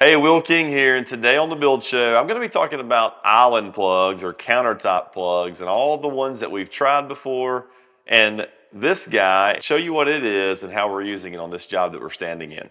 Hey, Will King here, and today on the Build Show, I'm going to be talking about island plugs or countertop plugs and all the ones that we've tried before, and this guy, show you what it is and how we're using it on this job that we're standing in.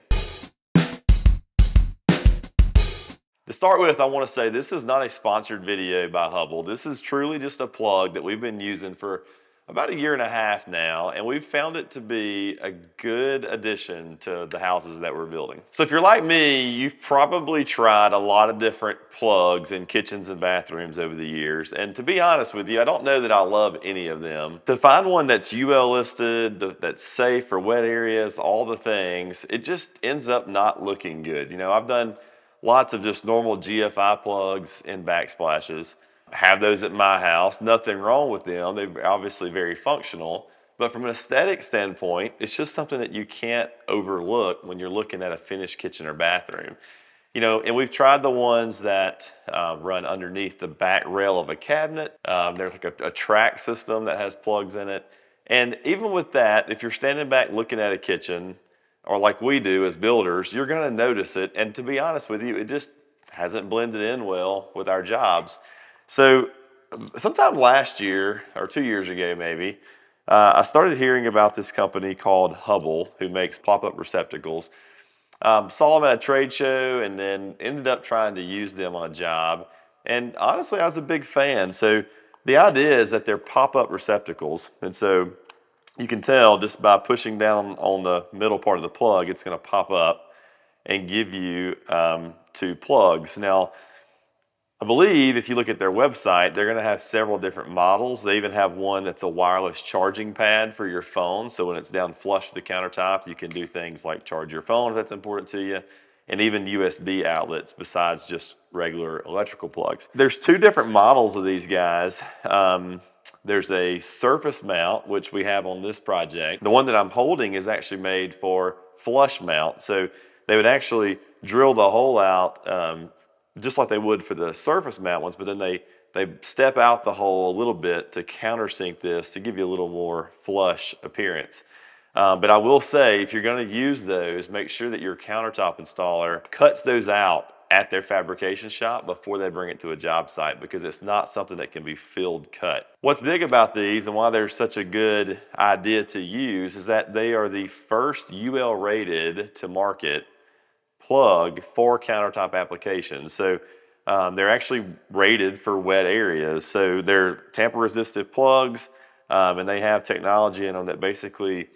To start with, I want to say this is not a sponsored video by Hubble. This is truly just a plug that we've been using for about a year and a half now, and we've found it to be a good addition to the houses that we're building. So if you're like me, you've probably tried a lot of different plugs in kitchens and bathrooms over the years, and to be honest with you, I don't know that I love any of them. To find one that's UL listed, that's safe for wet areas, all the things, it just ends up not looking good. You know, I've done lots of just normal GFI plugs in backsplashes. Have those at my house, nothing wrong with them. They're obviously very functional, but from an aesthetic standpoint, it's just something that you can't overlook when you're looking at a finished kitchen or bathroom. You know, and we've tried the ones that run underneath the back rail of a cabinet. There's like a track system that has plugs in it. And even with that, if you're standing back looking at a kitchen, or like we do as builders, you're gonna notice it. And to be honest with you, it just hasn't blended in well with our jobs. So sometime last year, or 2 years ago maybe, I started hearing about this company called Hubble, who makes pop-up receptacles. Saw them at a trade show and then ended up trying to use them on a job. And honestly, I was a big fan. So the idea is that they're pop-up receptacles. And so you can tell just by pushing down on the middle part of the plug, it's gonna pop up and give you two plugs. Now, I believe if you look at their website, they're gonna have several different models. They even have one that's a wireless charging pad for your phone. So when it's down flush with the countertop, you can do things like charge your phone if that's important to you, and even USB outlets besides just regular electrical plugs. There's two different models of these guys. There's a surface mount, which we have on this project. The one that I'm holding is actually made for flush mount. So they would actually drill the hole out just like they would for the surface mount ones, but then they step out the hole a little bit to countersink this to give you a little more flush appearance. But I will say, if you're gonna use those, make sure that your countertop installer cuts those out at their fabrication shop before they bring it to a job site, because it's not something that can be filled cut. What's big about these and why they're such a good idea to use is that they are the first UL rated to market plug for countertop applications. So they're actually rated for wet areas. So they're tamper resistive plugs, and they have technology in them that basically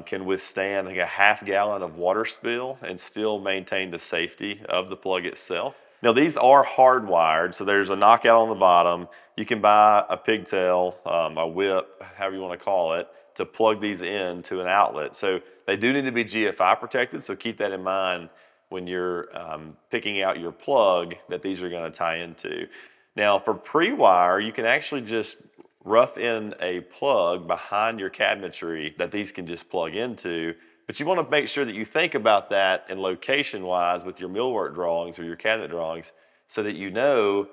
can withstand like a ½ gallon of water spill and still maintain the safety of the plug itself. Now these are hardwired, so there's a knockout on the bottom. You can buy a pigtail, a whip, however you want to call it, to plug these in to an outlet. So they do need to be GFI protected, so keep that in mind when you're picking out your plug that these are going to tie into. Now for pre-wire, you can actually just rough in a plug behind your cabinetry that these can just plug into, but you want to make sure that you think about that in location-wise with your millwork drawings or your cabinet drawings, so that you know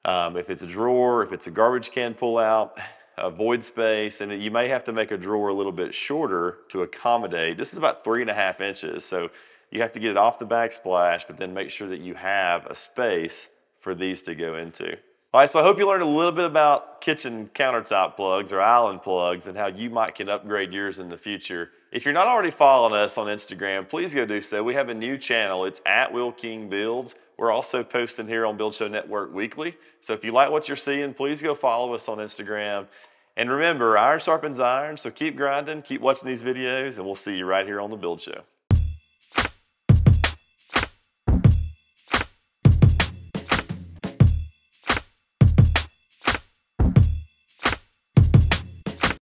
if it's a drawer, if it's a garbage can pull out, a void space, and you may have to make a drawer a little bit shorter to accommodate. This is about 3.5 inches, so you have to get it off the backsplash, but then make sure that you have a space for these to go into. All right, so I hope you learned a little bit about kitchen countertop plugs or island plugs and how you might can upgrade yours in the future. If you're not already following us on Instagram, please go do so. We have a new channel. It's at Will King Builds. We're also posting here on Build Show Network weekly. So if you like what you're seeing, please go follow us on Instagram. And remember, iron sharpens iron, so keep grinding, keep watching these videos, and we'll see you right here on the Build Show.